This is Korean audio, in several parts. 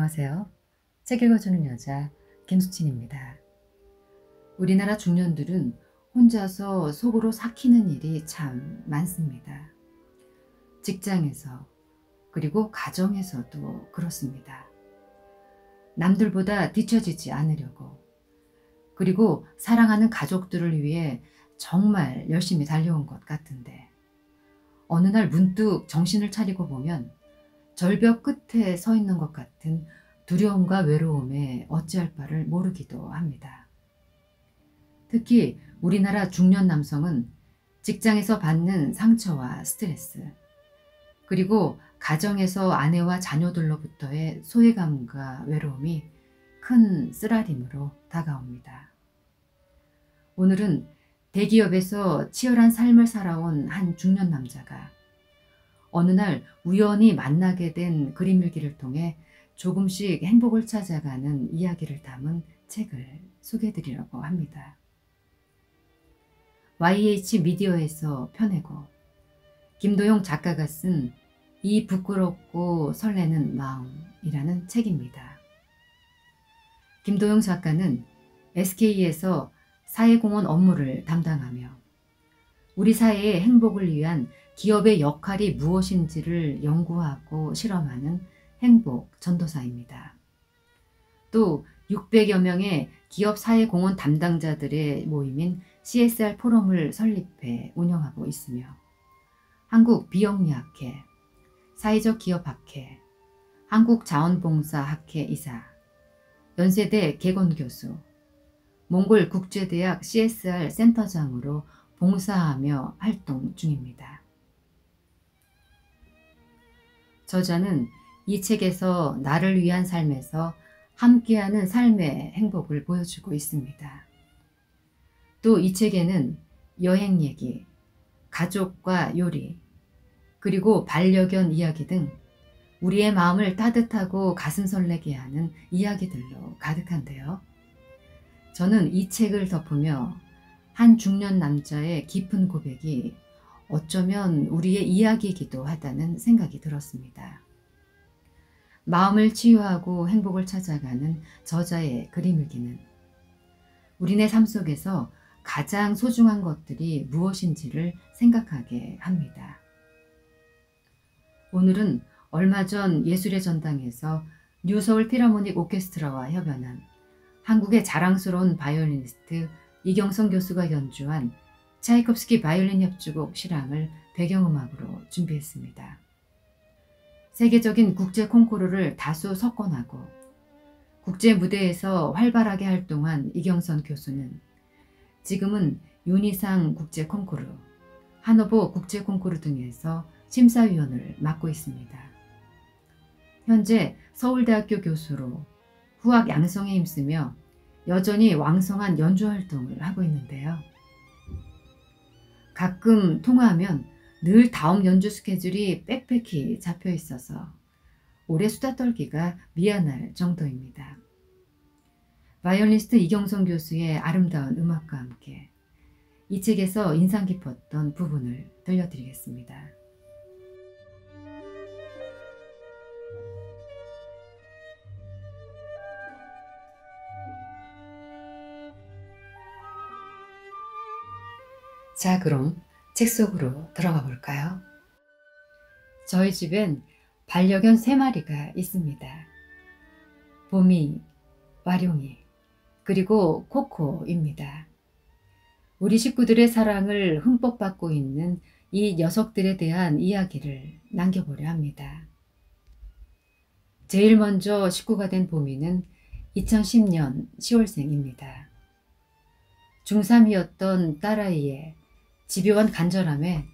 안녕하세요. 책 읽어주는 여자 김수진입니다. 우리나라 중년들은 혼자서 속으로 삭히는 일이 참 많습니다. 직장에서 그리고 가정에서도 그렇습니다. 남들보다 뒤처지지 않으려고 그리고 사랑하는 가족들을 위해 정말 열심히 달려온 것 같은데 어느 날 문득 정신을 차리고 보면 절벽 끝에 서 있는 것 같은 두려움과 외로움에 어찌할 바를 모르기도 합니다. 특히 우리나라 중년 남성은 직장에서 받는 상처와 스트레스, 그리고 가정에서 아내와 자녀들로부터의 소외감과 외로움이 큰 쓰라림으로 다가옵니다. 오늘은 대기업에서 치열한 삶을 살아온 한 중년 남자가 어느 날 우연히 만나게 된 그림일기를 통해 조금씩 행복을 찾아가는 이야기를 담은 책을 소개해드리려고 합니다. YH 미디어에서 펴내고 김도영 작가가 쓴 이 부끄럽고 설레는 마음이라는 책입니다. 김도영 작가는 SK에서 사회공헌 업무를 담당하며 우리 사회의 행복을 위한 기업의 역할이 무엇인지를 연구하고 실험하는 행복 전도사입니다. 또 600여 명의 기업 사회공헌 담당자들의 모임인 CSR 포럼을 설립해 운영하고 있으며 한국비영리학회, 사회적 기업학회, 한국자원봉사학회 이사, 연세대 개건교수, 몽골 국제대학 CSR 센터장으로 봉사하며 활동 중입니다. 저자는 이 책에서 나를 위한 삶에서 함께하는 삶의 행복을 보여주고 있습니다. 또 이 책에는 여행 얘기, 가족과 요리, 그리고 반려견 이야기 등 우리의 마음을 따뜻하고 가슴 설레게 하는 이야기들로 가득한데요. 저는 이 책을 덮으며 한 중년 남자의 깊은 고백이 어쩌면 우리의 이야기이기도 하다는 생각이 들었습니다. 마음을 치유하고 행복을 찾아가는 저자의 그림일기는 우리네 삶 속에서 가장 소중한 것들이 무엇인지를 생각하게 합니다. 오늘은 얼마 전 예술의 전당에서 뉴서울 필하모닉 오케스트라와 협연한 한국의 자랑스러운 바이올리니스트 이경성 교수가 연주한 차이콥스키 바이올린 협주곡 실황을 배경음악으로 준비했습니다. 세계적인 국제 콩쿠르를 다수 석권하고 국제 무대에서 활발하게 활동한 이경선 교수는 지금은 윤희상 국제 콩쿠르, 하노버 국제 콩쿠르 등에서 심사위원을 맡고 있습니다. 현재 서울대학교 교수로 후학 양성에 힘쓰며 여전히 왕성한 연주 활동을 하고 있는데요. 가끔 통화하면 늘 다음 연주 스케줄이 빽빽히 잡혀 있어서 오래 수다 떨기가 미안할 정도입니다. 바이올리니스트 이경성 교수의 아름다운 음악과 함께 이 책에서 인상 깊었던 부분을 들려드리겠습니다. 자, 그럼 책 속으로 들어가 볼까요? 저희 집엔 반려견 3마리가 있습니다. 봄이, 와룡이, 그리고 코코입니다. 우리 식구들의 사랑을 흠뻑 받고 있는 이 녀석들에 대한 이야기를 남겨보려 합니다. 제일 먼저 식구가 된 봄이는 2010년 10월생입니다. 중3이었던 딸아이의 집요한 간절함에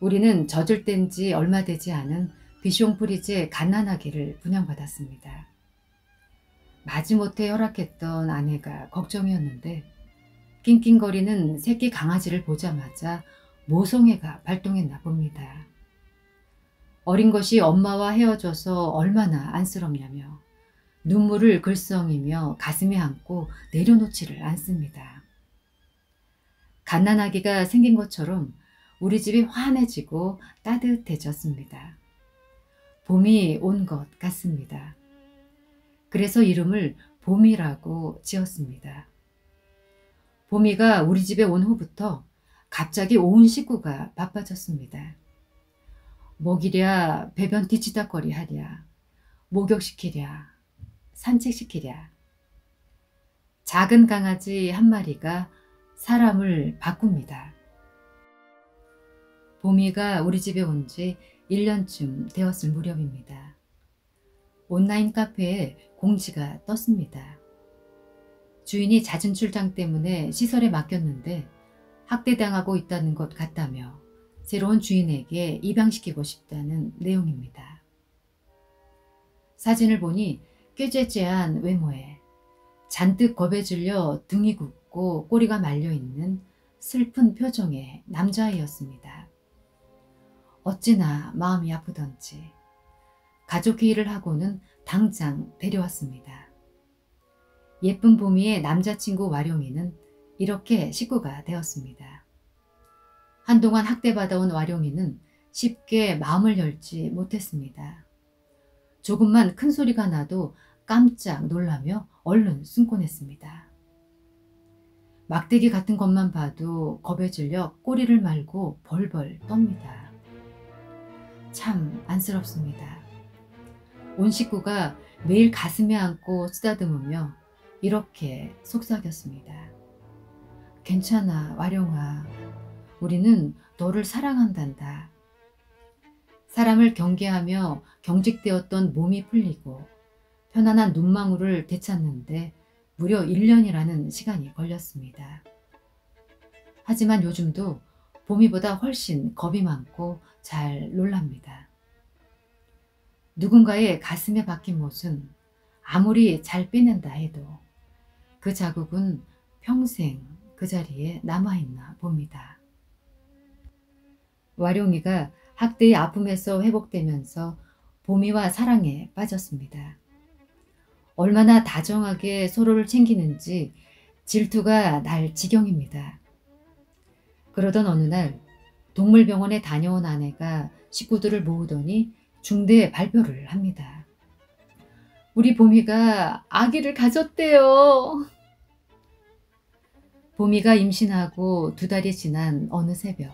우리는 젖을 뗀 지 얼마 되지 않은 비숑프리제 갓난아기를 분양받았습니다. 마지못해 허락했던 아내가 걱정이었는데 낑낑거리는 새끼 강아지를 보자마자 모성애가 발동했나 봅니다. 어린 것이 엄마와 헤어져서 얼마나 안쓰럽냐며 눈물을 글썽이며 가슴에 안고 내려놓지를 않습니다. 갓난아기가 생긴 것처럼 우리 집이 환해지고 따뜻해졌습니다. 봄이 온 것 같습니다. 그래서 이름을 봄이라고 지었습니다. 봄이가 우리 집에 온 후부터 갑자기 온 식구가 바빠졌습니다. 먹이랴, 배변 뒤치다거리 하랴, 목욕시키랴, 산책시키랴. 작은 강아지 한 마리가 사람을 바꿉니다. 봄이가 우리 집에 온 지 1년쯤 되었을 무렵입니다. 온라인 카페에 공지가 떴습니다. 주인이 잦은 출장 때문에 시설에 맡겼는데 학대당하고 있다는 것 같다며 새로운 주인에게 입양시키고 싶다는 내용입니다. 사진을 보니 꾀죄죄한 외모에 잔뜩 겁에 질려 등이 굽고 꼬리가 말려있는 슬픈 표정의 남자아이였습니다. 어찌나 마음이 아프던지 가족회의를 하고는 당장 데려왔습니다. 예쁜 봄이의 남자친구 와룡이는 이렇게 식구가 되었습니다. 한동안 학대받아온 와룡이는 쉽게 마음을 열지 못했습니다. 조금만 큰 소리가 나도 깜짝 놀라며 얼른 숨고 냈습니다. 막대기 같은 것만 봐도 겁에 질려 꼬리를 말고 벌벌 떱니다. 참 안쓰럽습니다. 온 식구가 매일 가슴에 안고 쓰다듬으며 이렇게 속삭였습니다. 괜찮아, 와룡아. 우리는 너를 사랑한단다. 사람을 경계하며 경직되었던 몸이 풀리고 편안한 눈망울을 되찾는데 무려 1년이라는 시간이 걸렸습니다. 하지만 요즘도 봄이보다 훨씬 겁이 많고 잘 놀랍니다. 누군가의 가슴에 박힌 못은 아무리 잘 빼낸다 해도 그 자국은 평생 그 자리에 남아있나 봅니다. 와룡이가 학대의 아픔에서 회복되면서 봄이와 사랑에 빠졌습니다. 얼마나 다정하게 서로를 챙기는지 질투가 날 지경입니다. 그러던 어느 날 동물병원에 다녀온 아내가 식구들을 모으더니 중대 발표를 합니다. 우리 봄이가 아기를 가졌대요. 봄이가 임신하고 2달이 지난 어느 새벽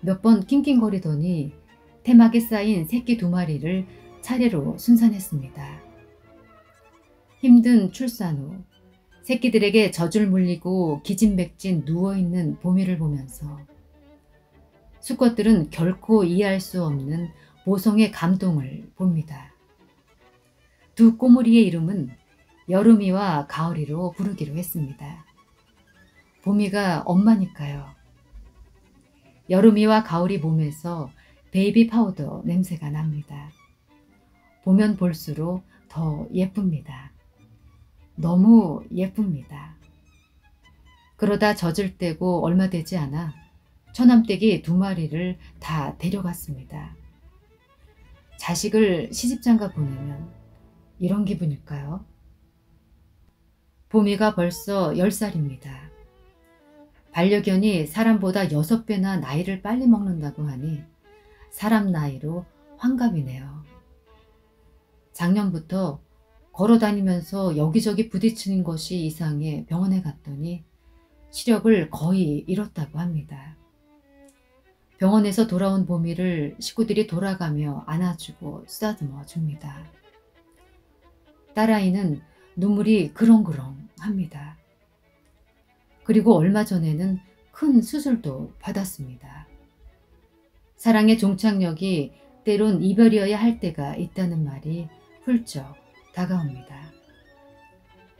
몇 번 낑낑거리더니 태막에 쌓인 새끼 2마리를 차례로 순산했습니다. 힘든 출산 후 새끼들에게 젖을 물리고 기진맥진 누워있는 봄이를 보면서 수컷들은 결코 이해할 수 없는 모성의 감동을 봅니다. 2 꼬물이의 이름은 여름이와 가을이로 부르기로 했습니다. 봄이가 엄마니까요. 여름이와 가을이 몸에서 베이비 파우더 냄새가 납니다. 보면 볼수록 더 예쁩니다. 너무 예쁩니다. 그러다 젖을 떼고 얼마 되지 않아 처남댁이 2마리를 다 데려갔습니다. 자식을 시집장가 보내면 이런 기분일까요? 봄이가 벌써 10살입니다. 반려견이 사람보다 6배나 나이를 빨리 먹는다고 하니 사람 나이로 환갑이네요. 작년부터 걸어다니면서 여기저기 부딪히는 것이 이상해 병원에 갔더니 시력을 거의 잃었다고 합니다. 병원에서 돌아온 봄이를 식구들이 돌아가며 안아주고 쓰다듬어 줍니다. 딸아이는 눈물이 그렁그렁합니다. 그리고 얼마 전에는 큰 수술도 받았습니다. 사랑의 종착역이 때론 이별이어야 할 때가 있다는 말이 훌쩍 다가옵니다.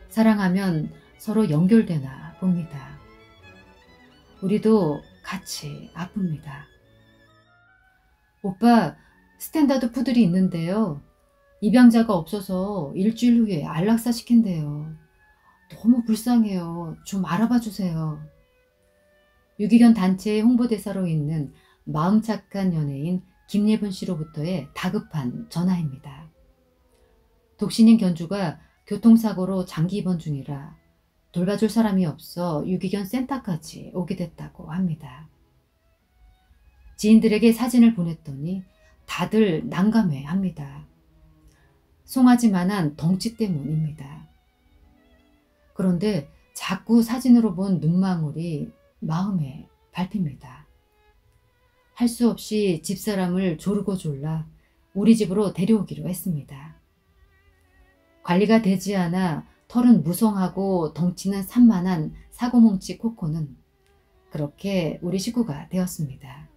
사랑하면 서로 연결되나 봅니다. 우리도 같이 아픕니다. 오빠, 스탠다드 푸들이 있는데요. 입양자가 없어서 일주일 후에 안락사 시킨대요. 너무 불쌍해요. 좀 알아봐 주세요. 유기견 단체의 홍보대사로 있는 마음 착한 연예인 김예분 씨로부터의 다급한 전화입니다. 독신인 견주가 교통사고로 장기 입원 중이라 돌봐줄 사람이 없어 유기견 센터까지 오게 됐다고 합니다. 지인들에게 사진을 보냈더니 다들 난감해합니다. 송아지만한 덩치 때문입니다. 그런데 자꾸 사진으로 본 눈망울이 마음에 밟힙니다. 할 수 없이 집사람을 조르고 졸라 우리 집으로 데려오기로 했습니다. 관리가 되지 않아 털은 무성하고 덩치는 산만한 사고뭉치 코코는 그렇게 우리 식구가 되었습니다.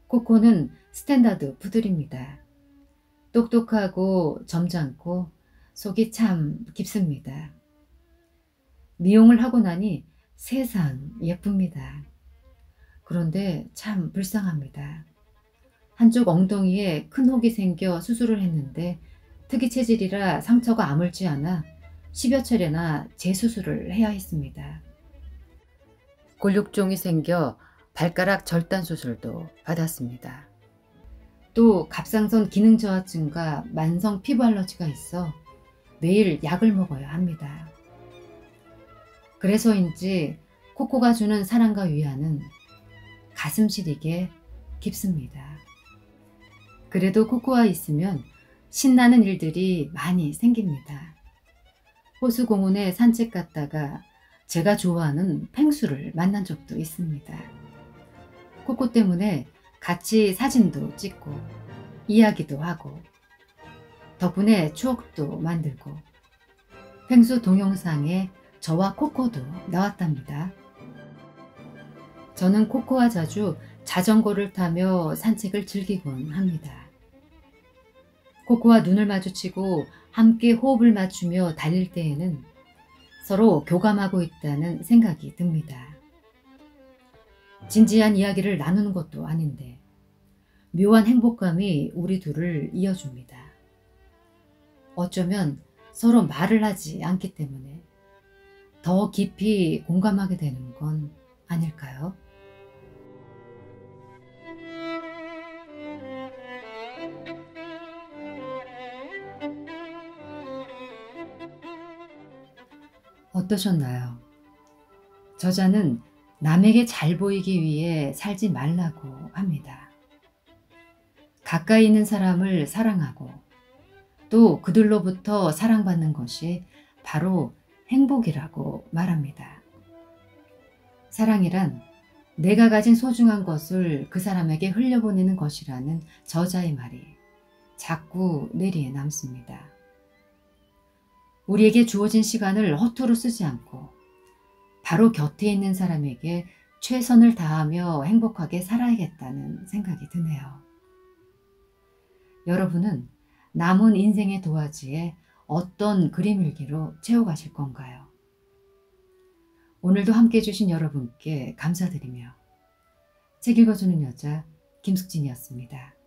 코코는 스탠다드 푸들입니다. 똑똑하고 점잖고 속이 참 깊습니다. 미용을 하고 나니 세상 예쁩니다. 그런데 참 불쌍합니다. 한쪽 엉덩이에 큰 혹이 생겨 수술을 했는데 특이 체질이라 상처가 아물지 않아 10여 차례나 재수술을 해야 했습니다. 골육종이 생겨 발가락 절단 수술도 받았습니다. 또 갑상선 기능 저하증과 만성 피부 알러지가 있어 매일 약을 먹어야 합니다. 그래서인지 코코가 주는 사랑과 위안은 가슴 시리게 깊습니다. 그래도 코코와 있으면 신나는 일들이 많이 생깁니다. 호수공원에 산책 갔다가 제가 좋아하는 펭수를 만난 적도 있습니다. 코코 때문에 같이 사진도 찍고 이야기도 하고 덕분에 추억도 만들고 펭수 동영상에 저와 코코도 나왔답니다. 저는 코코와 자주 자전거를 타며 산책을 즐기곤 합니다. 코코와 눈을 마주치고 함께 호흡을 맞추며 달릴 때에는 서로 교감하고 있다는 생각이 듭니다. 진지한 이야기를 나누는 것도 아닌데 묘한 행복감이 우리 둘을 이어줍니다. 어쩌면 서로 말을 하지 않기 때문에 더 깊이 공감하게 되는 건 아닐까요? 어떠셨나요? 저자는 남에게 잘 보이기 위해 살지 말라고 합니다. 가까이 있는 사람을 사랑하고 또 그들로부터 사랑받는 것이 바로 행복이라고 말합니다. 사랑이란 내가 가진 소중한 것을 그 사람에게 흘려보내는 것이라는 저자의 말이 자꾸 뇌리에 남습니다. 우리에게 주어진 시간을 허투루 쓰지 않고 바로 곁에 있는 사람에게 최선을 다하며 행복하게 살아야겠다는 생각이 드네요. 여러분은 남은 인생의 도화지에 어떤 그림 일기로 채워가실 건가요? 오늘도 함께해 주신 여러분께 감사드리며 책 읽어주는 여자 김숙진이었습니다.